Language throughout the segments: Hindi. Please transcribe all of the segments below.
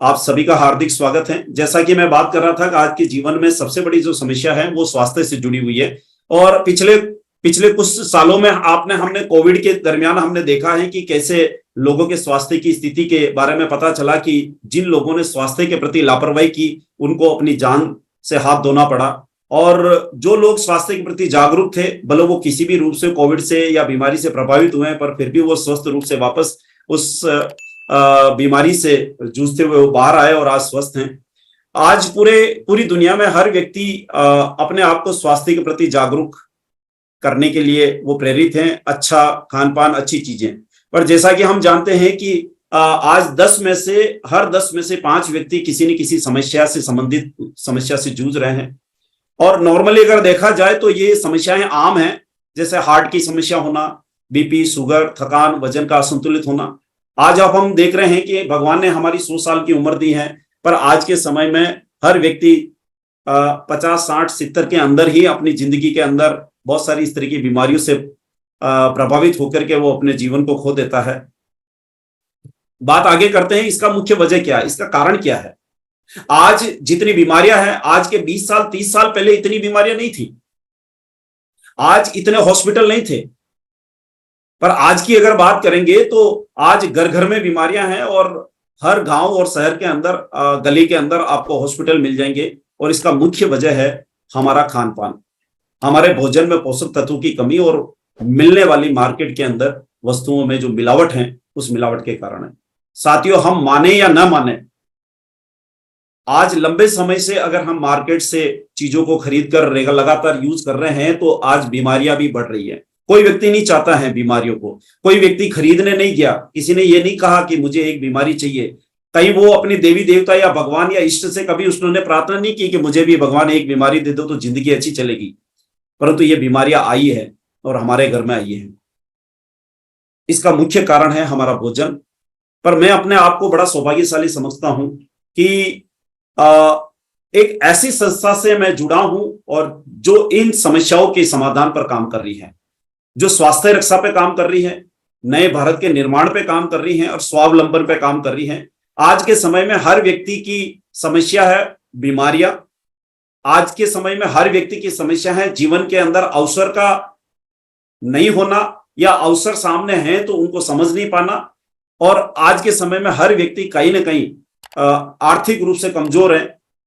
आप सभी का हार्दिक स्वागत है। जैसा कि मैं बात कर रहा था कि आज के जीवन में सबसे बड़ी जो समस्या है वो स्वास्थ्य से जुड़ी हुई है। और पिछले पिछले कुछ सालों में आपने हमने कोविड के दरमियान हमने देखा है कि कैसे लोगों के स्वास्थ्य की स्थिति के बारे में पता चला कि जिन लोगों ने स्वास्थ्य के प्रति लापरवाही की उनको अपनी जान से हाथ धोना पड़ा। और जो लोग स्वास्थ्य के प्रति जागरूक थे, भले वो किसी भी रूप से कोविड से या बीमारी से प्रभावित हुए हैं, पर फिर भी वो स्वस्थ रूप से वापस उस बीमारी से जूझते हुए वो बाहर आए और आज स्वस्थ हैं। आज पूरी दुनिया में हर व्यक्ति अपने आप को स्वास्थ्य के प्रति जागरूक करने के लिए वो प्रेरित हैं। अच्छा खान पान, अच्छी चीजें। पर जैसा कि हम जानते हैं कि आज हर 10 में से 5 व्यक्ति किसी न किसी समस्या से संबंधित समस्या से जूझ रहे हैं। और नॉर्मली अगर देखा जाए तो ये समस्याएं आम हैं, जैसे हार्ट की समस्या होना, बीपी, शुगर, थकान, वजन का असंतुलित होना। आज अब हम देख रहे हैं कि भगवान ने हमारी 100 साल की उम्र दी है, पर आज के समय में हर व्यक्ति 50, 60, 70 के अंदर ही अपनी जिंदगी के अंदर बहुत सारी इस तरह की बीमारियों से प्रभावित होकर के वो अपने जीवन को खो देता है। बात आगे करते हैं, इसका मुख्य वजह क्या है, इसका कारण क्या है। आज जितनी बीमारियां हैं, आज के 20 साल 30 साल पहले इतनी बीमारियां नहीं थी, आज इतने हॉस्पिटल नहीं थे। पर आज की अगर बात करेंगे तो आज घर घर में बीमारियां हैं और हर गांव और शहर के अंदर, गली के अंदर आपको हॉस्पिटल मिल जाएंगे। और इसका मुख्य वजह है हमारा खान पान, हमारे भोजन में पोषक तत्वों की कमी और मिलने वाली मार्केट के अंदर वस्तुओं में जो मिलावट है, उस मिलावट के कारण है। साथियों, हम माने या ना माने, आज लंबे समय से अगर हम मार्केट से चीजों को खरीद कर लगातार यूज कर रहे हैं तो आज बीमारियां भी बढ़ रही है। कोई व्यक्ति नहीं चाहता है बीमारियों को, कोई व्यक्ति खरीदने नहीं गया, किसी ने ये नहीं कहा कि मुझे एक बीमारी चाहिए। कहीं वो अपनी देवी देवता या भगवान या इष्ट से कभी उसने प्रार्थना नहीं की कि मुझे भी भगवान एक बीमारी दे दो तो जिंदगी अच्छी चलेगी। परंतु ये बीमारियां आई है और हमारे घर में आई है। इसका मुख्य कारण है हमारा भोजन। पर मैं अपने आप को बड़ा सौभाग्यशाली समझता हूं कि एक ऐसी संस्था से मैं जुड़ा हूं और जो इन समस्याओं के समाधान पर काम कर रही है, जो स्वास्थ्य रक्षा पे काम कर रही है, नए भारत के निर्माण पे काम कर रही है और स्वावलंबन पे काम कर रही है। आज के समय में हर व्यक्ति की समस्या है बीमारियां। आज के समय में हर व्यक्ति की समस्या है जीवन के अंदर अवसर का नहीं होना, या अवसर सामने हैं तो उनको समझ नहीं पाना। और आज के समय में हर व्यक्ति कहीं ना कहीं आर्थिक रूप से कमजोर है,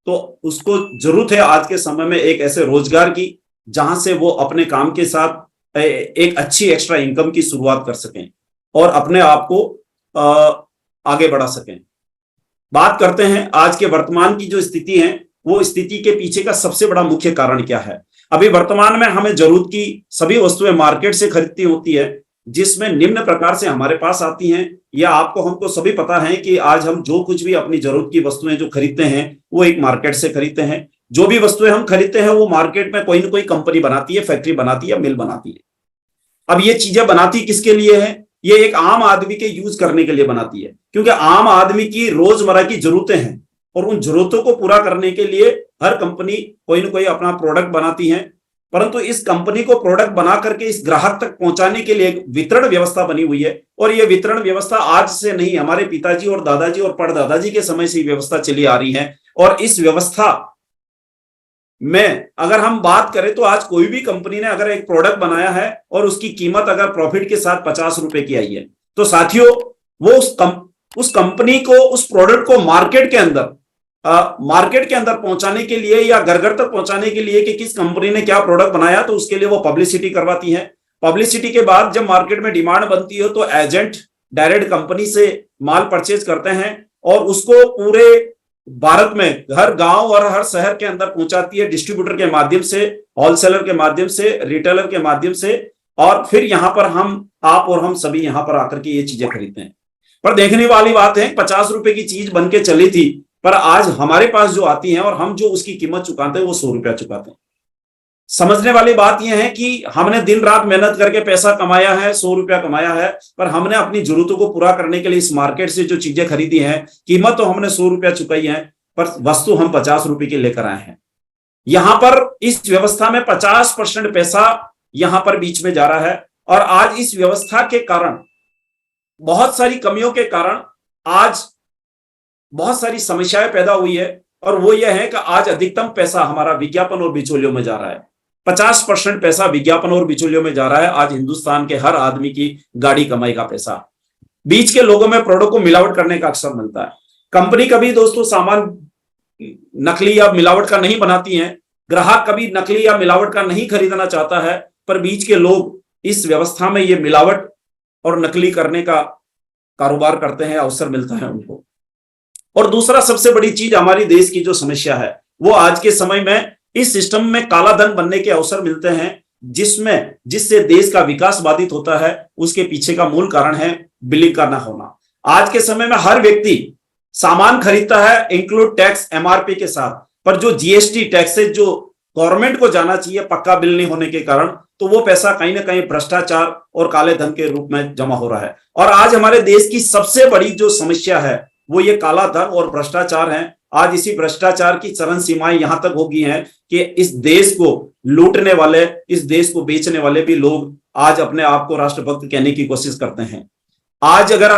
तो उसको जरूरत है आज के समय में एक ऐसे रोजगार की जहां से वो अपने काम के साथ एक अच्छी एक्स्ट्रा इनकम की शुरुआत कर सकें और अपने आप को आगे बढ़ा सकें। बात करते हैं आज के वर्तमान की जो स्थिति है, वो स्थिति के पीछे का सबसे बड़ा मुख्य कारण क्या है। अभी वर्तमान में हमें जरूरत की सभी वस्तुएं मार्केट से खरीदती होती है, जिसमें निम्न प्रकार से हमारे पास आती हैं। या हमको सभी पता है कि आज हम जो कुछ भी अपनी जरूरत की वस्तुएं जो खरीदते हैं वो एक मार्केट से खरीदते हैं। जो भी वस्तुएं हम खरीदते हैं वो मार्केट में कोई ना कोई कंपनी बनाती है, फैक्ट्री बनाती है, मिल बनाती है। अब ये चीजें बनाती किसके लिए है? ये एक आम आदमी के यूज करने के लिए बनाती है, क्योंकि आम आदमी की रोजमर्रा की जरूरतें हैं और उन जरूरतों को पूरा करने के लिए हर कंपनी कोई ना कोई अपना प्रोडक्ट बनाती है। परंतु इस कंपनी को प्रोडक्ट बना करके इस ग्राहक तक पहुंचाने के लिए एक वितरण व्यवस्था बनी हुई है। और ये वितरण व्यवस्था आज से नहीं, हमारे पिताजी और दादाजी और परदादाजी के समय से व्यवस्था चली आ रही है। और इस व्यवस्था में अगर हम बात करें तो आज कोई भी कंपनी ने अगर एक प्रोडक्ट बनाया है और उसकी कीमत अगर प्रॉफिट के साथ 50 रुपए की आई है, तो साथियों वो उस कंपनी को, उस प्रोडक्ट को मार्केट के अंदर पहुंचाने के लिए या घर घर तक पहुंचाने के लिए कि किस कंपनी ने क्या प्रोडक्ट बनाया, तो उसके लिए वो पब्लिसिटी करवाती है। पब्लिसिटी के बाद जब मार्केट में डिमांड बनती है तो एजेंट डायरेक्ट कंपनी से माल परचेज करते हैं और उसको पूरे भारत में हर गांव और हर शहर के अंदर पहुंचाती है, डिस्ट्रीब्यूटर के माध्यम से, होलसेलर के माध्यम से, रिटेलर के माध्यम से। और फिर यहां पर आप और हम सभी यहां पर आकर के ये चीजें खरीदते हैं। पर देखने वाली बात है, 50 रुपए की चीज बन के चली थी, पर आज हमारे पास जो आती है और हम जो उसकी कीमत चुकाते हैं वो 100 रुपया चुकाते हैं। समझने वाली बात यह है कि हमने दिन रात मेहनत करके पैसा कमाया है, 100 रुपया कमाया है, पर हमने अपनी जरूरतों को पूरा करने के लिए इस मार्केट से जो चीजें खरीदी हैं, कीमत तो हमने 100 रुपया चुकाई है, पर वस्तु हम 50 रुपए की लेकर आए हैं। यहां पर इस व्यवस्था में 50% पैसा यहां पर बीच में जा रहा है। और आज इस व्यवस्था के कारण, बहुत सारी कमियों के कारण आज बहुत सारी समस्याएं पैदा हुई है, और वो ये है कि आज अधिकतम पैसा हमारा विज्ञापन और बिचौलियों में जा रहा है। 50% पैसा विज्ञापन और बिचौलियों में जा रहा है। आज हिंदुस्तान के हर आदमी की गाड़ी कमाई का पैसा बीच के लोगों में प्रोडक्ट को मिलावट करने का अक्सर मिलता है। कंपनी कभी दोस्तों सामान नकली या मिलावट का नहीं बनाती है, ग्राहक कभी नकली या मिलावट का नहीं खरीदना चाहता है, पर बीच के लोग इस व्यवस्था में ये मिलावट और नकली करने का कारोबार करते हैं, अवसर मिलता है उनको। और दूसरा सबसे बड़ी चीज हमारी देश की जो समस्या है, वो आज के समय में इस सिस्टम में काला धन बनने के अवसर मिलते हैं, जिससे देश का विकास बाधित होता है। उसके पीछे का मूल कारण है बिलिंग का ना होना। आज के समय में हर व्यक्ति सामान खरीदता है इंक्लूड टैक्स एमआरपी के साथ, पर जो जीएसटी टैक्सेस जो गवर्नमेंट को जाना चाहिए पक्का बिल नहीं होने के कारण, तो वो पैसा कहीं ना कहीं भ्रष्टाचार और काले धन के रूप में जमा हो रहा है। और आज हमारे देश की सबसे बड़ी जो समस्या है वो ये काला धन और भ्रष्टाचार है। आज इसी भ्रष्टाचार की चरम सीमाएं यहां तक हो गई हैं कि इस देश को लूटने वाले, इस देश को बेचने वाले भी लोग आज अपने आप को राष्ट्रभक्त कहने की कोशिश करते हैं। आज अगर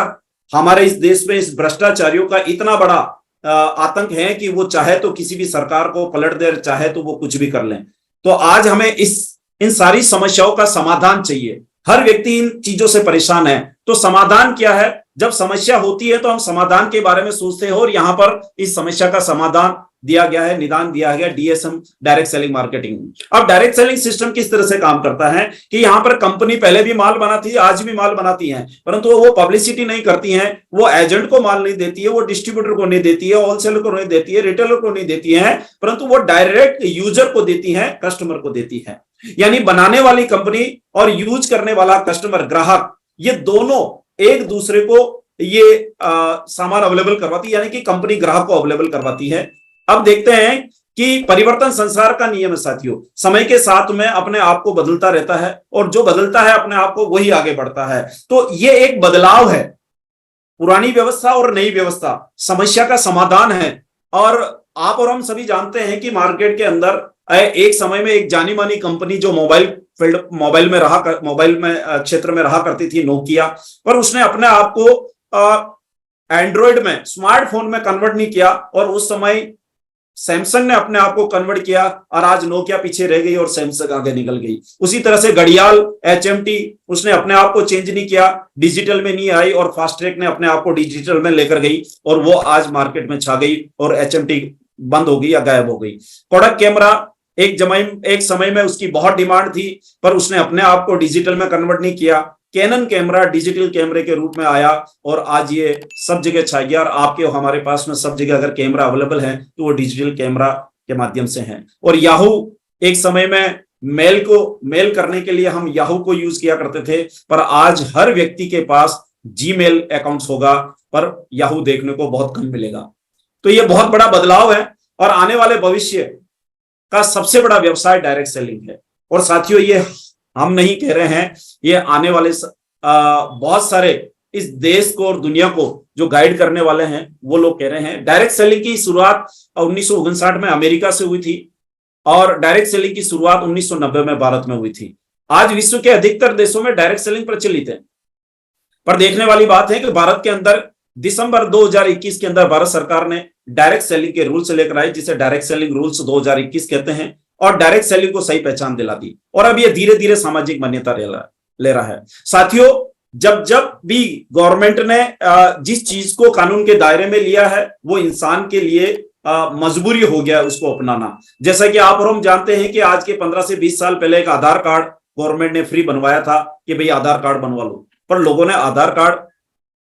हमारे इस देश में इस भ्रष्टाचारियों का इतना बड़ा आतंक है कि वो चाहे तो किसी भी सरकार को पलट दे, चाहे तो वो कुछ भी कर लें, तो आज हमें इन सारी समस्याओं का समाधान चाहिए। हर व्यक्ति इन चीजों से परेशान है, तो समाधान क्या है? जब समस्या होती है तो हम समाधान के बारे में सोचते हैं, और यहां पर इस समस्या का समाधान दिया गया है, निदान दिया गया डीएसएम, डायरेक्ट सेलिंग मार्केटिंग। अब डायरेक्ट सेलिंग सिस्टम किस तरह से काम करता है कि यहां पर कंपनी पहले भी माल बनाती है, आज भी माल बनाती है, परंतु वो पब्लिसिटी नहीं करती है, वो एजेंट को माल नहीं देती है, वो डिस्ट्रीब्यूटर को नहीं देती है, होलसेलर को नहीं देती है, रिटेलर को नहीं देती है, परंतु वो डायरेक्ट यूजर को देती है, कस्टमर को देती है। यानी बनाने वाली कंपनी और यूज करने वाला कस्टमर, ग्राहक, ये दोनों एक दूसरे को ये सामान अवेलेबल करवाती है, यानी कि कंपनी ग्राहक को अवेलेबल करवाती है। अब देखते हैं कि परिवर्तन संसार का नियम है साथियों, समय के साथ में अपने आप को बदलता रहता है, और जो बदलता है अपने आप को वही आगे बढ़ता है। तो ये एक बदलाव है, पुरानी व्यवस्था और नई व्यवस्था समस्या का समाधान है। और आप और हम सभी जानते हैं कि मार्केट के अंदर एक समय में एक जानी मानी कंपनी जो मोबाइल में क्षेत्र में रहा करती थी, नोकिया, पर उसने अपने आप को एंड्रॉइड में, स्मार्टफोन में कन्वर्ट नहीं किया, और उस समय सैमसंग ने अपने आप को कन्वर्ट किया, और आज नोकिया पीछे रह गई और सैमसंग आगे निकल गई। उसी तरह से घड़ियाल एचएमटी, उसने अपने आप को चेंज नहीं किया, डिजिटल में नहीं आई, और फास्ट्रैक ने अपने आप को डिजिटल में लेकर गई, और वो आज मार्केट में छा गई, और एचएमटी बंद हो गई या गायब हो गई। कोडक कैमरा एक समय में उसकी बहुत डिमांड थी, पर उसने अपने आप को डिजिटल में कन्वर्ट नहीं किया। कैनन कैमरा डिजिटल कैमरे के रूप में आया, और आज ये सब जगह छा गया, और आपके हमारे पास में सब जगह अगर कैमरा अवेलेबल है तो वो डिजिटल कैमरा के माध्यम से है। और याहू, एक समय में मेल करने के लिए हम याहू को यूज किया करते थे, पर आज हर व्यक्ति के पास जीमेल अकाउंट्स होगा, पर याहू देखने को बहुत कम मिलेगा। तो ये बहुत बड़ा बदलाव है, और आने वाले भविष्य का सबसे बड़ा व्यवसाय डायरेक्ट सेलिंग है। और साथियों, ये हम नहीं कह रहे हैं, ये आने वाले बहुत सारे इस देश को और दुनिया को जो गाइड करने वाले हैं वो लोग कह रहे हैं। डायरेक्ट सेलिंग की शुरुआत 1959 में अमेरिका से हुई थी, और डायरेक्ट सेलिंग की शुरुआत 1990 में भारत में हुई थी। आज विश्व के अधिकतर देशों में डायरेक्ट सेलिंग प्रचलित है, पर देखने वाली बात है कि भारत के अंदर दिसंबर 2021 के अंदर भारत सरकार ने डायरेक्ट सेलिंग के रूल्स लेकर आई, जिसे डायरेक्ट सेलिंग रूल्स 2021 कहते हैं, और डायरेक्ट सेलिंग को सही पहचान दिला दी, और अब ये धीरे धीरे सामाजिक मान्यता ले रहा है। साथियों, जब भी गवर्नमेंट ने जिस चीज को कानून के दायरे में लिया है, वो इंसान के लिए मजबूरी हो गया उसको अपनाना। जैसा कि आप और हम जानते हैं कि आज के 15 से 20 साल पहले एक आधार कार्ड गवर्नमेंट ने फ्री बनवाया था कि भाई आधार कार्ड बनवा लो, पर लोगों ने आधार कार्ड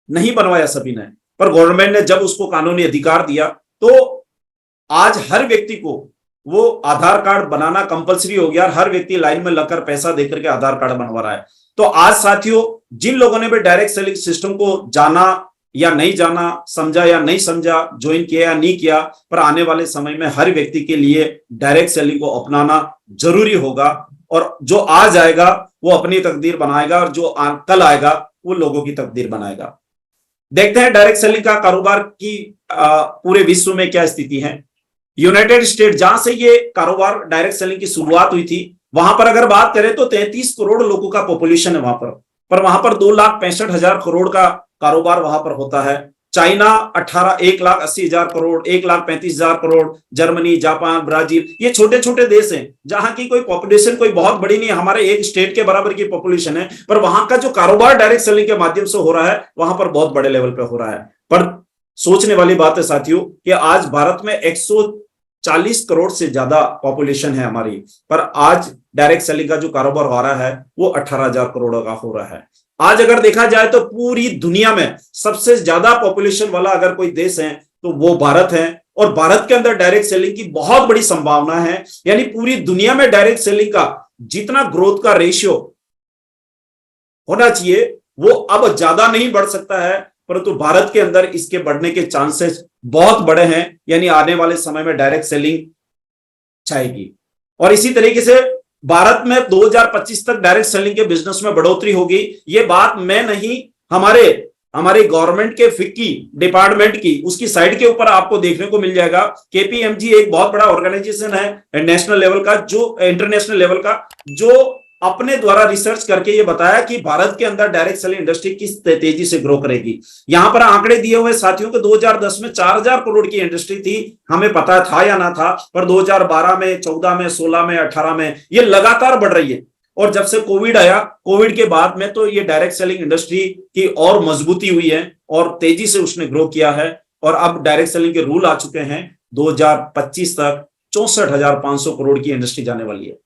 नहीं बनवाया सभी ने, पर गवर्नमेंट ने जब उसको कानूनी अधिकार दिया, तो आज हर व्यक्ति को वो आधार कार्ड बनाना कंपलसरी हो गया, और हर व्यक्ति लाइन में लगकर पैसा देकर के आधार कार्ड बनवा रहा है। तो आज साथियों, जिन लोगों ने भी डायरेक्ट सेलिंग सिस्टम को जाना या नहीं जाना, समझा या नहीं समझा, ज्वाइन किया या नहीं किया, पर आने वाले समय में हर व्यक्ति के लिए डायरेक्ट सेलिंग को अपनाना जरूरी होगा, और जो आज आएगा वो अपनी तकदीर बनाएगा, और जो कल आएगा वो लोगों की तकदीर बनाएगा। देखते हैं डायरेक्ट सेलिंग का कारोबार की पूरे विश्व में क्या स्थिति है। यूनाइटेड स्टेट, जहां से ये कारोबार डायरेक्ट सेलिंग की शुरुआत हुई थी, वहां पर अगर बात करें तो 33 करोड़ लोगों का पॉपुलेशन है वहां पर वहां पर 2,65,000 करोड़ का कारोबार वहां पर होता है। China 1,80,000 crore, 1,35,000 crore, Germany, Japan, Brazil, ये छोटे छोटे देश हैं जहां की कोई पॉपुलेशन कोई बहुत बड़ी नहीं है, हमारे एक स्टेट के बराबर की पॉपुलेशन है, पर वहां का जो कारोबार डायरेक्ट सेलिंग के माध्यम से हो रहा है वहां पर बहुत बड़े लेवल पे हो रहा है। पर सोचने वाली बात है साथियों कि आज भारत में 140 करोड़ से ज्यादा पॉपुलेशन है हमारी, पर आज डायरेक्ट सेलिंग का जो कारोबार हो रहा है वो 18,000 करोड़ का हो रहा है। आज अगर देखा जाए तो पूरी दुनिया में सबसे ज्यादा पॉपुलेशन वाला अगर कोई देश है तो वो भारत है, और भारत के अंदर डायरेक्ट सेलिंग की बहुत बड़ी संभावना है। यानी पूरी दुनिया में डायरेक्ट सेलिंग का जितना ग्रोथ का रेशियो होना चाहिए वो अब ज्यादा नहीं बढ़ सकता है, परंतु भारत के अंदर इसके बढ़ने के चांसेस बहुत बड़े हैं। यानी आने वाले समय में डायरेक्ट सेलिंग छाएगी, और इसी तरीके से भारत में 2025 तक डायरेक्ट सेलिंग के बिजनेस में बढ़ोतरी होगी। ये बात मैं नहीं, हमारे गवर्नमेंट के फिक्की डिपार्टमेंट की उसकी साइड के ऊपर आपको देखने को मिल जाएगा। केपीएमजी एक बहुत बड़ा ऑर्गेनाइजेशन है नेशनल लेवल का, जो इंटरनेशनल लेवल का, जो अपने द्वारा रिसर्च करके ये बताया कि भारत के अंदर डायरेक्ट सेलिंग इंडस्ट्री किस तेजी से ग्रो करेगी। यहां पर आंकड़े दिए हुए साथियों के 2010 में 4,000 करोड़ की इंडस्ट्री थी, हमें पता था या ना था, पर 2012 में, 14 में, 16 में, 18 में ये लगातार बढ़ रही है। और जब से कोविड आया, कोविड के बाद में तो ये डायरेक्ट सेलिंग इंडस्ट्री की और मजबूती हुई है और तेजी से उसने ग्रो किया है, और अब डायरेक्ट सेलिंग के रूल आ चुके हैं। 2025 तक 64,500 करोड़ की इंडस्ट्री जाने वाली है।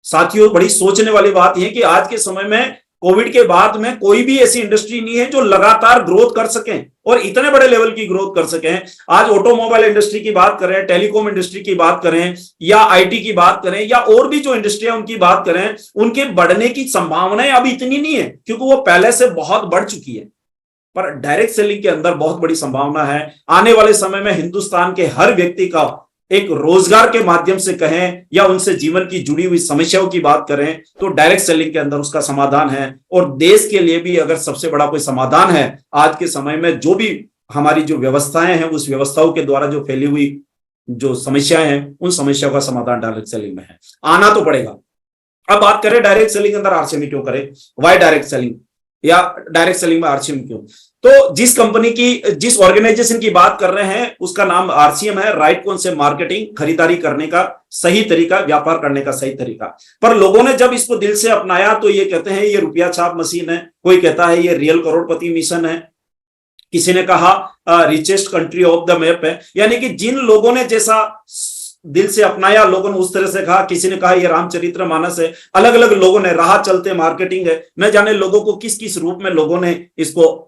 साथियों, बड़ी सोचने वाली बात यह कि आज के समय में कोविड के बाद में कोई भी ऐसी इंडस्ट्री नहीं है जो लगातार ग्रोथ कर सके और इतने बड़े लेवल की ग्रोथ कर सके। आज ऑटोमोबाइल इंडस्ट्री की बात करें, टेलीकॉम इंडस्ट्री की बात करें, या आईटी की बात करें, या और भी जो इंडस्ट्री है उनकी बात करें, उनके बढ़ने की संभावनाएं अब इतनी नहीं है क्योंकि वो पहले से बहुत बढ़ चुकी है। पर डायरेक्ट सेलिंग के अंदर बहुत बड़ी संभावना है। आने वाले समय में हिंदुस्तान के हर व्यक्ति का एक रोजगार के माध्यम से कहें या उनसे जीवन की जुड़ी हुई समस्याओं की बात करें तो डायरेक्ट सेलिंग के अंदर उसका समाधान है। और देश के लिए भी अगर सबसे बड़ा कोई समाधान है आज के समय में, जो भी हमारी जो व्यवस्थाएं हैं उस व्यवस्थाओं के द्वारा जो फैली हुई जो समस्याएं हैं उन समस्याओं का समाधान डायरेक्ट सेलिंग में है, आना तो पड़ेगा। अब बात करें डायरेक्ट सेलिंग के अंदर आरसीएम क्यों करें, वाई डायरेक्ट सेलिंग, या डायरेक्ट सेलिंग में आरसीएम क्यों। तो जिस कंपनी की, जिस ऑर्गेनाइजेशन की बात कर रहे हैं उसका नाम आरसीएम है, राइट कॉन्सेप्ट मार्केटिंग, खरीदारी करने का सही तरीका, व्यापार करने का सही तरीका। पर लोगों ने जब इसको दिल से अपनाया तो ये कहते हैं ये रुपया छाप मशीन है, कोई कहता है ये रियल करोड़पति मिशन है, किसी ने कहा richest country of the map है। यानी कि जिन लोगों ने जैसा दिल से अपनाया लोगों ने उस तरह से कहा, किसी ने कहा ये रामचरितमानस है, अलग अलग लोगों ने राह चलते मार्केटिंग है, न जाने लोगों को किस किस रूप में लोगों ने इसको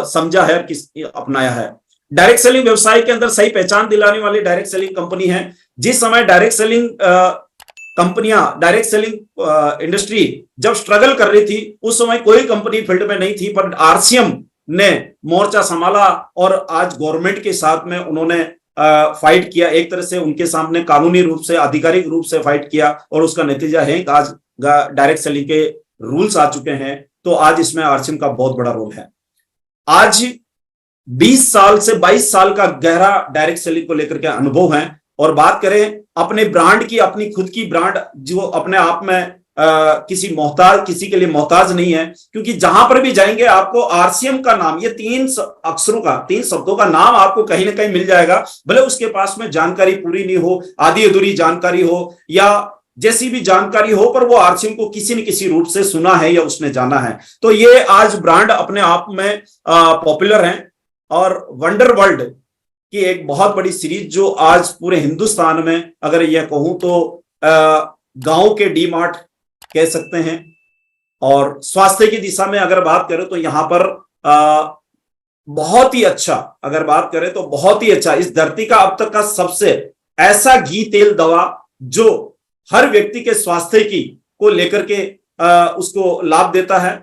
समझा है, किस अपनाया है। डायरेक्ट सेलिंग व्यवसाय के अंदर सही पहचान दिलाने वाली डायरेक्ट सेलिंग कंपनी है। जिस समय डायरेक्ट सेलिंग कंपनियां, डायरेक्ट सेलिंग इंडस्ट्री जब स्ट्रगल कर रही थी उस समय कोई कंपनी फील्ड में नहीं थी, पर आरसीएम ने मोर्चा संभाला और आज गवर्नमेंट के साथ में उन्होंने फाइट किया, एक तरह से उनके सामने कानूनी रूप से, आधिकारिक रूप से फाइट किया, और उसका नतीजा है कि आज डायरेक्ट सेलिंग के रूल्स आ चुके हैं। तो आज इसमें आरसीएम का बहुत बड़ा रोल है। आज 20 साल से 22 साल का गहरा डायरेक्ट सेलिंग को लेकर के अनुभव है। और बात करें अपने ब्रांड की, अपनी खुद की ब्रांड जो अपने आप में किसी के लिए मोहताज नहीं है, क्योंकि जहां पर भी जाएंगे आपको आरसीएम का नाम, ये 3 अक्षरों का, 3 शब्दों का नाम आपको कहीं ना कहीं मिल जाएगा। भले उसके पास में जानकारी पूरी नहीं हो, आधी अधूरी जानकारी हो या जैसी भी जानकारी हो, पर वो आरसीएम को किसी न किसी रूप से सुना है या उसने जाना है। तो ये आज ब्रांड अपने आप में पॉपुलर है। और वंडर वर्ल्ड की एक बहुत बड़ी सीरीज जो आज पूरे हिंदुस्तान में, अगर यह कहूं तो गांव के डी मार्ट कह सकते हैं। और स्वास्थ्य की दिशा में अगर बात करें तो यहां पर बहुत ही अच्छा, अगर बात करें तो बहुत ही अच्छा, इस धरती का अब तक का सबसे ऐसा घी तेल दवा जो हर व्यक्ति के स्वास्थ्य की को लेकर के उसको लाभ देता है।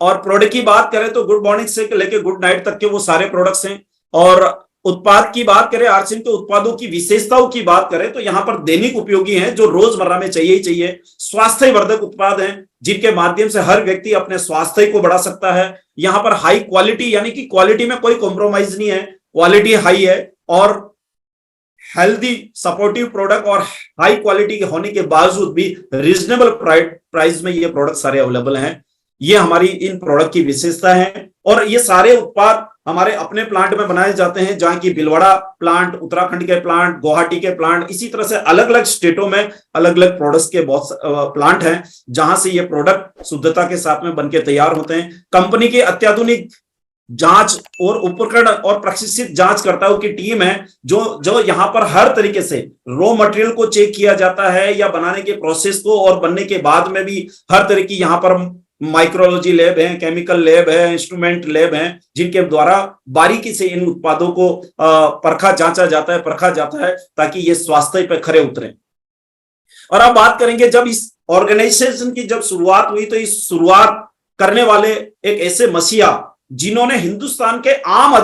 और प्रोडक्ट की बात करें तो गुड मॉर्निंग से लेकर गुड नाइट तक के वो सारे प्रोडक्ट्स हैं। और उत्पाद की बात करें, आरसीएम के उत्पादों की विशेषताओं की बात करें तो यहां पर दैनिक उपयोगी हैं, जो रोजमर्रा में चाहिए ही चाहिए, स्वास्थ्य वर्धक उत्पाद हैं जिनके माध्यम से हर व्यक्ति अपने स्वास्थ्य को बढ़ा सकता है। यहां पर हाई क्वालिटी, यानी कि क्वालिटी में कोई कॉम्प्रोमाइज नहीं है, क्वालिटी हाई है, और हेल्दी सपोर्टिव प्रोडक्ट और हाई क्वालिटी के होने के बावजूद भी रीजनेबल प्राइस में ये प्रोडक्ट सारे अवेलेबल हैं। ये हमारी इन प्रोडक्ट की विशेषता है। और ये सारे उत्पाद हमारे अपने प्लांट में बनाए जाते हैं, जहां की भीलवाड़ा प्लांट, उत्तराखंड के प्लांट, गुवाहाटी के प्लांट, इसी तरह से अलग अलग स्टेटों में अलग अलग प्रोडक्ट्स के बहुत प्लांट हैं, जहां से ये प्रोडक्ट शुद्धता के साथ में बनके तैयार होते हैं। कंपनी की अत्याधुनिक जांच और उपकरण और प्रशिक्षित जांचकर्ताओं की टीम है, जो जो यहाँ पर हर तरीके से रॉ मटेरियल को चेक किया जाता है, या बनाने के प्रोसेस को, और बनने के बाद में भी हर तरह की यहाँ पर माइक्रोलॉजी लैब है, केमिकल लैब है, इंस्ट्रूमेंट लैब है, जिनके द्वारा बारीकी से इन उत्पादों को परखा जांचा जाता है, परखा जाता है, ताकि ये स्वास्थ्य पर खरे उतरे। और अब बात करेंगे, जब इस ऑर्गेनाइजेशन की जब शुरुआत हुई, तो इस शुरुआत करने वाले एक ऐसे मसीहा जिन्होंने हिंदुस्तान के आम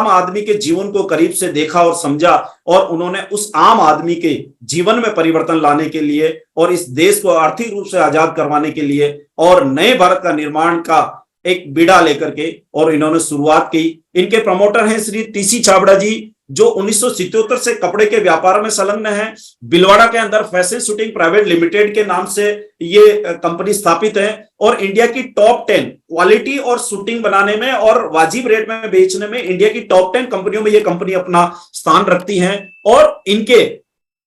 आदमी के जीवन को करीब से देखा और समझा, और उन्होंने उस आम आदमी के जीवन में परिवर्तन लाने के लिए और इस देश को आर्थिक रूप से आजाद करवाने के लिए और नए भारत का निर्माण का एक बीड़ा लेकर के और इन्होंने शुरुआत की। इनके प्रमोटर हैं श्री टीसी छाबड़ा जी, जो 1977 से कपड़े के व्यापार में संलग्न है। भीलवाड़ा के अंदर फैशन शूटिंग प्राइवेट लिमिटेड के नाम से ये कंपनी स्थापित है, और इंडिया की टॉप 10 क्वालिटी और शूटिंग बनाने में और वाजिब रेट में बेचने में इंडिया की टॉप 10 कंपनियों में ये कंपनी अपना स्थान रखती है। और इनके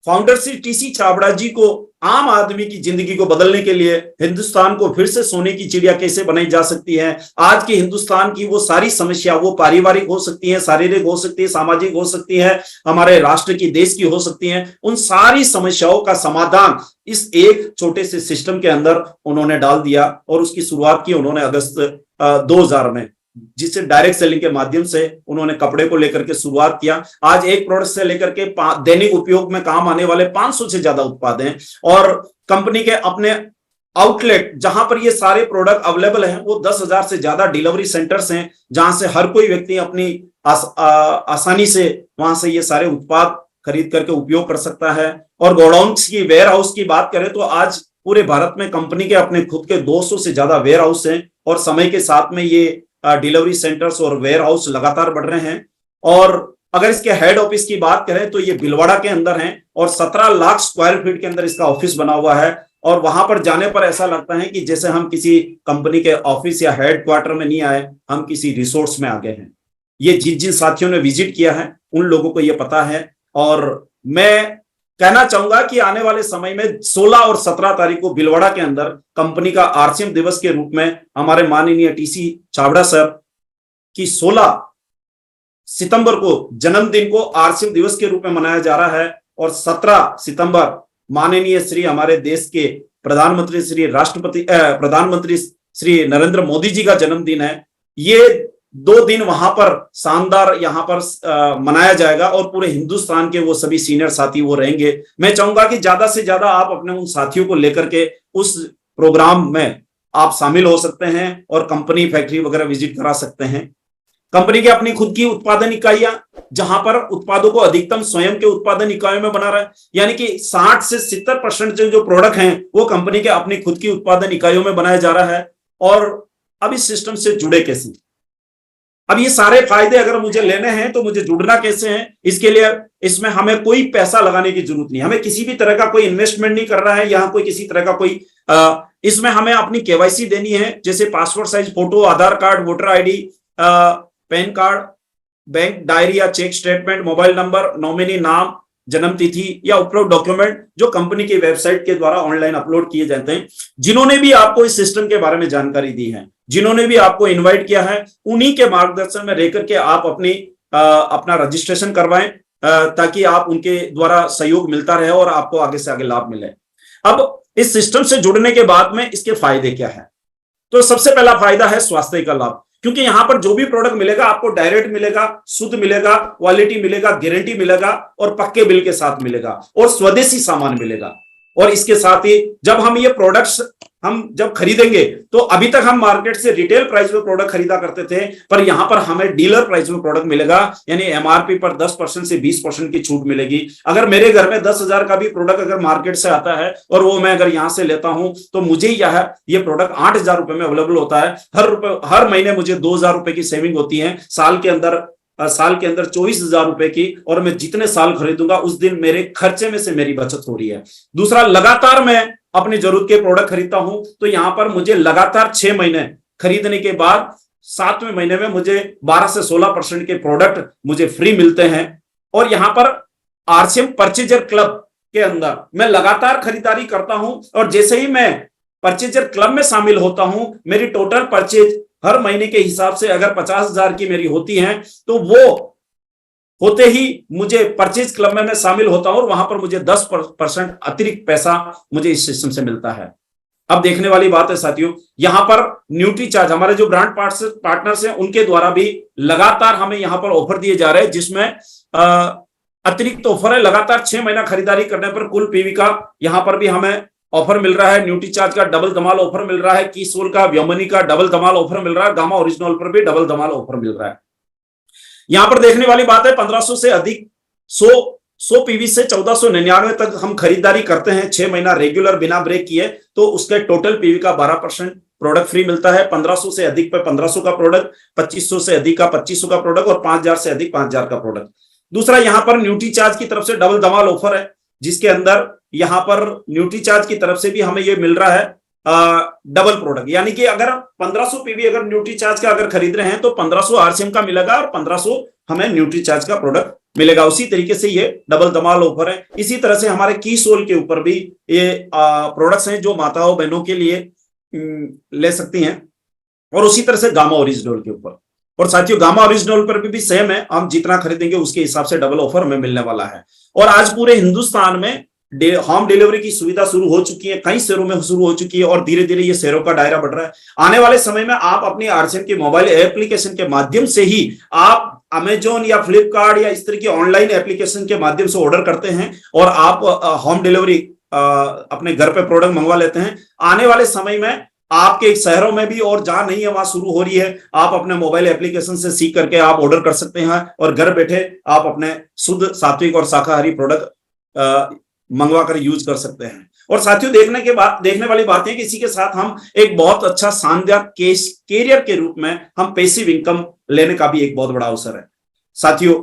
फाउंडर श्री टीसी छाबड़ा जी को आम आदमी की जिंदगी को बदलने के लिए, हिंदुस्तान को फिर से सोने की चिड़िया कैसे बनाई जा सकती है, आज के हिंदुस्तान की वो सारी समस्या, वो पारिवारिक हो सकती है, शारीरिक हो सकती है, सामाजिक हो सकती है, हमारे राष्ट्र की, देश की हो सकती है, उन सारी समस्याओं का समाधान इस एक छोटे से सिस्टम के अंदर उन्होंने डाल दिया। और उसकी शुरुआत की उन्होंने अगस्त 2000 में, जिससे डायरेक्ट सेलिंग के माध्यम से उन्होंने कपड़े को लेकर के शुरुआत किया। आज एक प्रोडक्ट से लेकर के दैनिक उपयोग में काम आने वाले 500 से ज्यादा उत्पाद हैं, और कंपनी के अपने आउटलेट जहां पर ये सारे प्रोडक्ट अवेलेबल हैं, वो 10,000 से ज्यादा डिलीवरी सेंटर्स हैं, जहां से हर कोई व्यक्ति अपनी आसानी से वहां से ये सारे उत्पाद खरीद करके उपयोग कर सकता है। और गोडाउन की, वेयर हाउस की बात करें तो आज पूरे भारत में कंपनी के अपने खुद के 200 से ज्यादा वेयर हाउस हैं, और समय के साथ में ये डिलीवरी सेंटर्स और वेयर हाउस लगातार बढ़ रहे हैं। और अगर इसके हेड ऑफिस की बात करें तो ये भीलवाड़ा के अंदर है, और 17 लाख स्क्वायर फीट के अंदर इसका ऑफिस बना हुआ है। और वहां पर जाने पर ऐसा लगता है कि जैसे हम किसी कंपनी के ऑफिस या हेड क्वार्टर में नहीं आए, हम किसी रिसोर्ट्स में आ गए हैं। ये जिन जिन साथियों ने विजिट किया है उन लोगों को ये पता है। और मैं कहना चाहूंगा कि आने वाले समय में 16 और 17 तारीख को भीलवाड़ा के अंदर कंपनी का आरसीएम दिवस के रूप में हमारे माननीय टीसी छाबड़ा सर की 16 सितंबर को जन्मदिन को आरसीएम दिवस के रूप में मनाया जा रहा है, और 17 सितंबर माननीय श्री हमारे देश के प्रधानमंत्री श्री नरेंद्र मोदी जी का जन्मदिन है। ये 2 दिन वहां पर शानदार यहाँ पर मनाया जाएगा, और पूरे हिंदुस्तान के वो सभी सीनियर साथी वो रहेंगे। मैं चाहूंगा कि ज्यादा से ज्यादा आप अपने उन साथियों को लेकर के उस प्रोग्राम में आप शामिल हो सकते हैं, और कंपनी फैक्ट्री वगैरह विजिट करा सकते हैं। कंपनी की अपनी खुद की उत्पादन इकाइयां, जहां पर उत्पादों को अधिकतम स्वयं के उत्पादन इकाइयों में बना रहा है, यानी कि 60 से 70% जो प्रोडक्ट हैं वो कंपनी के अपनी खुद की उत्पादन इकाइयों में बनाया जा रहा है। और अब इस सिस्टम से जुड़े कैसे, अब ये सारे फायदे अगर मुझे लेने हैं तो मुझे जुड़ना कैसे है, इसके लिए इसमें हमें कोई पैसा लगाने की जरूरत नहीं, हमें किसी भी तरह का कोई इन्वेस्टमेंट नहीं कर रहा है, यहाँ कोई किसी तरह का कोई इसमें हमें अपनी केवाईसी देनी है, जैसे passport size photo, Aadhaar card, voter ID, PAN card, bank diary या cheque statement, mobile number, nominee name, जन्म तिथि या उपरोक्त डॉक्यूमेंट जो कंपनी की वेबसाइट के द्वारा ऑनलाइन अपलोड किए जाते हैं। जिन्होंने भी आपको इस सिस्टम के बारे में जानकारी दी है, जिन्होंने भी आपको इनवाइट किया है, उन्हीं के मार्गदर्शन में रह करके आप अपना रजिस्ट्रेशन करवाएं, ताकि आप उनके द्वारा सहयोग मिलता रहे और आपको आगे से आगे लाभ मिले। अब इस सिस्टम से जुड़ने के बाद में इसके फायदे क्या है, तो सबसे पहला फायदा है स्वास्थ्य का लाभ, क्योंकि यहां पर जो भी प्रोडक्ट मिलेगा आपको डायरेक्ट मिलेगा, शुद्ध मिलेगा, क्वालिटी मिलेगा, गारंटी मिलेगा, और पक्के बिल के साथ मिलेगा, और स्वदेशी सामान मिलेगा। और इसके साथ ही जब हम ये प्रोडक्ट्स जब खरीदेंगे, तो अभी तक हम मार्केट से रिटेल प्राइस में प्रोडक्ट खरीदा करते थे, पर यहां पर हमें डीलर प्राइस में प्रोडक्ट मिलेगा, यानी एमआरपी पर 10% से 20% की छूट मिलेगी। अगर मेरे घर में 10,000 का भी प्रोडक्ट अगर मार्केट से आता है और वो मैं अगर यहां से लेता हूं, तो मुझे ये प्रोडक्ट 8,000 रुपए में अवेलेबल होता है। हर महीने मुझे 2,000 रुपए की सेविंग होती है, साल के अंदर 24,000 रुपए की, और मैं जितने साल खरीदूंगा उस दिन मेरे खर्चे में से मेरी बचत हो रही है। दूसरा, लगातार मैं अपनी जरूरत के प्रोडक्ट खरीदता हूं तो यहां पर मुझे लगातार 6 महीने खरीदने के बाद 7वें महीने में मुझे 12 से 16% के प्रोडक्ट मुझे फ्री मिलते हैं। और यहां पर आरसीएम परचेजर क्लब के अंदर मैं लगातार खरीदारी करता हूं और जैसे ही मैं परचेजर क्लब में शामिल होता हूं, मेरी टोटल परचेज हर महीने के हिसाब से अगर 50,000 की मेरी होती है तो वो होते ही मुझे परचेज क्लब में मैं शामिल होता हूं और वहां पर मुझे 10% अतिरिक्त पैसा मुझे इस सिस्टम से मिलता है। अब देखने वाली बात है साथियों, यहां पर न्यूट्री चार्ज हमारे जो ब्रांड पार्टनर्स हैं उनके द्वारा भी लगातार हमें यहां पर ऑफर दिए जा रहे हैं, जिसमें अतिरिक्त ऑफर है। लगातार 6 महीना खरीदारी करने पर कुल पीवी का यहां पर भी हमें ऑफर मिल रहा है। न्यूट्री चार्ज का डबल धमाल ऑफर मिल रहा है, कीसोल का, व्योमनी का डबल धमाल ऑफर मिल रहा है, गामा ओरिजिनल पर भी डबल धमाल ऑफर मिल रहा है। यहां पर देखने वाली बात है 1500 से अधिक 100 पीवी से 1499 तक हम खरीदारी करते हैं 6 महीना रेगुलर बिना ब्रेक किए, तो उसके टोटल पीवी का 12% प्रोडक्ट फ्री मिलता है। 1500 से अधिक पे 1500 का प्रोडक्ट, 2500 से अधिक का 2500 का प्रोडक्ट और 5000 से अधिक 5000 का प्रोडक्ट। दूसरा, यहां पर न्यूट्री चार्ज की तरफ से डबल धमाल ऑफर है, जिसके अंदर यहां पर न्यूट्री चार्ज की तरफ से भी हमें यह मिल रहा है डबल प्रोडक्ट, यानी कि अगर 1500 पीवी अगर न्यूट्री चार्ज का अगर खरीद रहे हैं तो 1500 आरसीएम का मिलेगा और 1500 हमें न्यूट्री चार्ज का प्रोडक्ट मिलेगा। उसी तरीके से ये डबल धमाल ऑफर है। इसी तरह से हमारे कीसोल के ऊपर भी ये प्रोडक्ट्स हैं जो माताओं बहनों के लिए ले सकती हैं, और उसी तरह से गामा ओरिजिनल के ऊपर। और साथियों, गामा ओरिजिनल पर भी सेम है, हम जितना खरीदेंगे उसके हिसाब से डबल ऑफर हमें मिलने वाला है। और आज पूरे हिंदुस्तान में होम डिलीवरी की सुविधा शुरू हो चुकी है, कई शहरों में शुरू हो चुकी है और धीरे धीरे ये शहरों का दायरा बढ़ रहा है। आने वाले समय में आप अपनी आरसीएम के मोबाइल एप्लीकेशन के माध्यम से ही आप अमेजोन या फ्लिपकार्ट या इस तरह की ऑनलाइन एप्लीकेशन के माध्यम से ऑर्डर करते हैं और आप होम डिलीवरी अपने घर पे प्रोडक्ट मंगवा लेते हैं। आने वाले समय में आपके शहरों में भी और जहां नहीं है वहां शुरू हो रही है, आप अपने मोबाइल एप्लीकेशन से सीख करके आप ऑर्डर कर सकते हैं और घर बैठे आप अपने शुद्ध सात्विक और शाकाहारी प्रोडक्ट मंगवा कर यूज कर सकते हैं। और साथियों, देखने वाली बात है कि इसी के साथ हम एक बहुत अच्छा शानदार कैरियर के रूप में हम पैसिव इनकम लेने का भी एक बहुत बड़ा अवसर है। साथियों,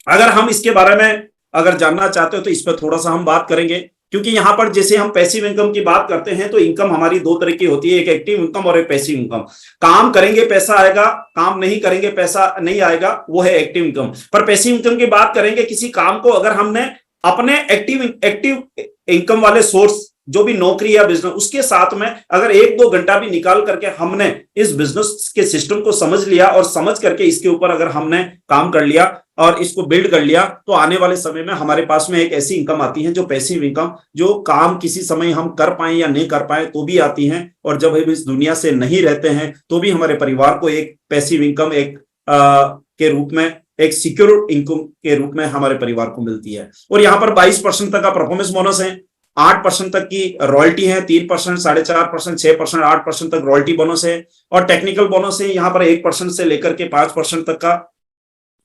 अगर हम इसके बारे में अगर जानना चाहते हो तो इस पर थोड़ा सा हम बात करेंगे, क्योंकि यहां पर जैसे हम पैसिव इनकम की बात करते हैं तो इनकम हमारी दो तरह की होती है, एक एक्टिव इनकम और एक पैसिव इनकम। काम करेंगे पैसा आएगा, काम नहीं करेंगे पैसा नहीं आएगा, वो है एक्टिव इनकम। पर पैसिव इनकम की बात करेंगे, किसी काम को अगर हमने अपने एक्टिव इनकम वाले सोर्स जो भी नौकरी या बिजनेस, उसके साथ में अगर 1-2 घंटा भी निकाल करके हमने इस बिजनेस के सिस्टम को समझ लिया और समझ करके इसके ऊपर अगर हमने काम कर लिया और इसको बिल्ड कर लिया, तो आने वाले समय में हमारे पास में एक ऐसी इनकम आती है जो पैसिव इनकम, जो काम किसी समय हम कर पाए या नहीं कर पाए तो भी आती हैं, और जब हम इस दुनिया से नहीं रहते हैं तो भी हमारे परिवार को एक पैसिव इनकम एक के रूप में, एक सिक्योर इनकम के रूप में हमारे परिवार को मिलती है। और यहाँ पर 22% तक का परफॉर्मेंस बोनस है, 8% तक की रॉयल्टी है, 3%, 4.5%, 6%, 8% तक रॉयल्टी बोनस है, और टेक्निकल बोनस है यहाँ पर 1% से लेकर के 5% तक का।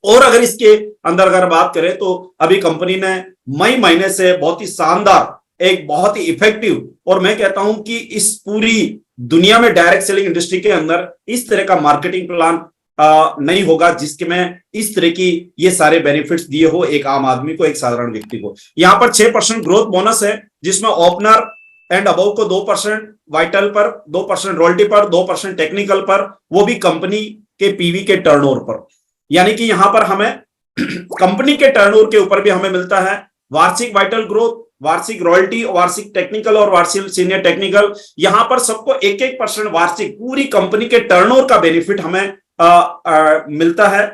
और अगर इसके अंदर अगर बात करें तो अभी कंपनी ने मई महीने से बहुत ही शानदार, एक बहुत ही इफेक्टिव, और मैं कहता हूं कि इस पूरी दुनिया में डायरेक्ट सेलिंग इंडस्ट्री के अंदर इस तरह का मार्केटिंग प्लान नहीं होगा जिसके में इस तरह की ये सारे बेनिफिट्स दिए हो एक आम आदमी को, एक साधारण व्यक्ति को। यहां पर 6% ग्रोथ बोनस है, जिसमें ओपनर एंड अबव को 2%, वाइटल पर 2%, रॉयल्टी पर 2%, टेक्निकल पर, वो भी कंपनी के पीवी के टर्नओवर पर। यानी कि यहां पर हमें कंपनी के टर्नओवर के ऊपर भी हमें मिलता है वार्षिक वाइटल ग्रोथ, वार्षिक रॉयल्टी, वार्षिक टेक्निकल और वार्षिक सीनियर टेक्निकल। यहां पर सबको 1-1% वार्षिक पूरी कंपनी के टर्नओवर का बेनिफिट हमें मिलता है,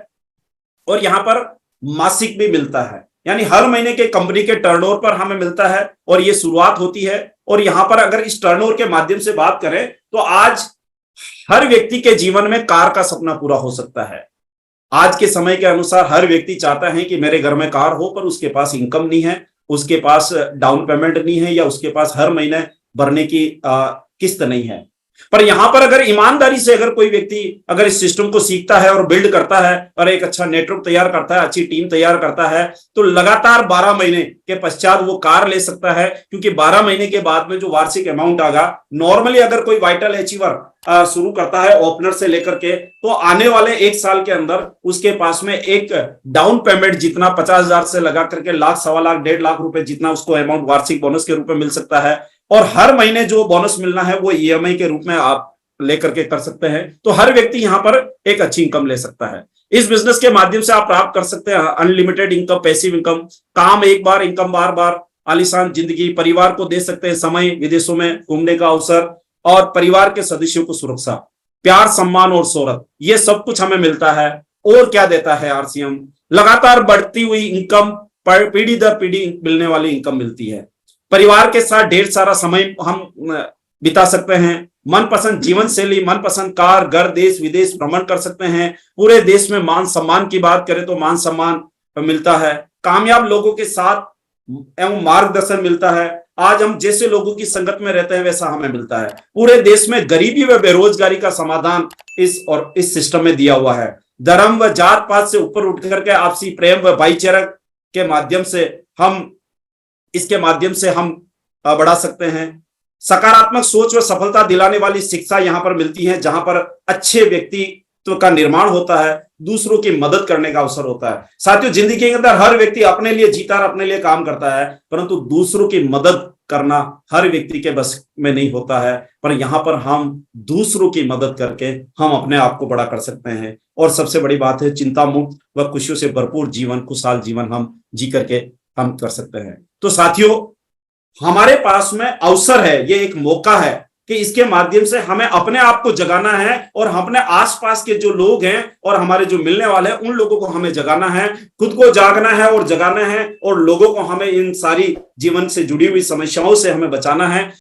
और यहां पर मासिक भी मिलता है, यानी हर महीने के कंपनी के टर्नओवर पर हमें मिलता है, और ये शुरुआत होती है। और यहां पर अगर इस टर्नओवर के माध्यम से बात करें तो आज हर व्यक्ति के जीवन में कार का सपना पूरा हो सकता है। आज के समय के अनुसार हर व्यक्ति चाहता है कि मेरे घर में कार हो, पर उसके पास इनकम नहीं है, उसके पास डाउन पेमेंट नहीं है, या उसके पास हर महीने भरने की किस्त नहीं है। पर यहां पर अगर ईमानदारी से अगर कोई व्यक्ति अगर इस सिस्टम को सीखता है और बिल्ड करता है और एक अच्छा नेटवर्क तैयार करता है, अच्छी टीम तैयार करता है, तो लगातार 12 महीने के पश्चात वो कार ले सकता है। क्योंकि 12 महीने के बाद में जो वार्षिक अमाउंट आएगा, नॉर्मली अगर कोई वाइटल अचीवर शुरू करता है ओपनर से लेकर के, तो आने वाले 1 साल के अंदर उसके पास में एक डाउन पेमेंट जितना 50,000 से लगा करके 1,00,000, 1.25 लाख, 1.5 लाख रुपए जितना उसको अमाउंट वार्षिक बोनस के रूप में मिल सकता है। और हर महीने जो बोनस मिलना है वो ईएमआई के रूप में आप लेकर के कर सकते हैं। तो हर व्यक्ति यहां पर एक अच्छी इनकम ले सकता है। इस बिजनेस के माध्यम से आप प्राप्त कर सकते हैं अनलिमिटेड इनकम, पैसिव इनकम, काम एक बार, इनकम बार बार, आलीशान जिंदगी, परिवार को दे सकते हैं समय, विदेशों में घूमने का अवसर, और परिवार के सदस्यों को सुरक्षा, प्यार, सम्मान और शोहरत, ये सब कुछ हमें मिलता है। और क्या देता है आरसीएम? लगातार बढ़ती हुई इनकम, पीढ़ी दर पीढ़ी मिलने वाली इनकम मिलती है। परिवार के साथ ढेर सारा समय हम बिता सकते हैं। मनपसंद जीवन शैली, मनपसंद कार, घर, देश विदेश भ्रमण कर सकते हैं। पूरे देश में मान सम्मान की बात करें तो मान सम्मान मिलता है। कामयाब लोगों के साथ एवं मार्गदर्शन मिलता है। आज हम जैसे लोगों की संगत में रहते हैं वैसा हमें मिलता है। पूरे देश में गरीबी व बेरोजगारी का समाधान इस सिस्टम में दिया हुआ है। धर्म व जात पात से ऊपर उठ करके आपसी प्रेम व भाईचारा के माध्यम से हम बढ़ा सकते हैं। सकारात्मक सोच व सफलता दिलाने वाली शिक्षा यहाँ पर मिलती है, जहां पर अच्छे व्यक्तित्व का निर्माण होता है, दूसरों की मदद करने का अवसर होता है। साथियों, जिंदगी के अंदर हर व्यक्ति अपने लिए जीता और अपने लिए काम करता है, परंतु दूसरों की मदद करना हर व्यक्ति के बस में नहीं होता है। पर यहाँ पर हम दूसरों की मदद करके हम अपने आप को बड़ा कर सकते हैं। और सबसे बड़ी बात है, चिंता मुक्त व खुशियों से भरपूर जीवन, खुशहाल जीवन हम जी करके हम कर सकते हैं। तो साथियों, हमारे पास में अवसर है, ये एक मौका है कि इसके माध्यम से हमें अपने आप को जगाना है और अपने आसपास के जो लोग हैं और हमारे जो मिलने वाले हैं उन लोगों को हमें जगाना है, खुद को जागना है और जगाना है, और लोगों को हमें इन सारी जीवन से जुड़ी हुई समस्याओं से हमें बचाना है।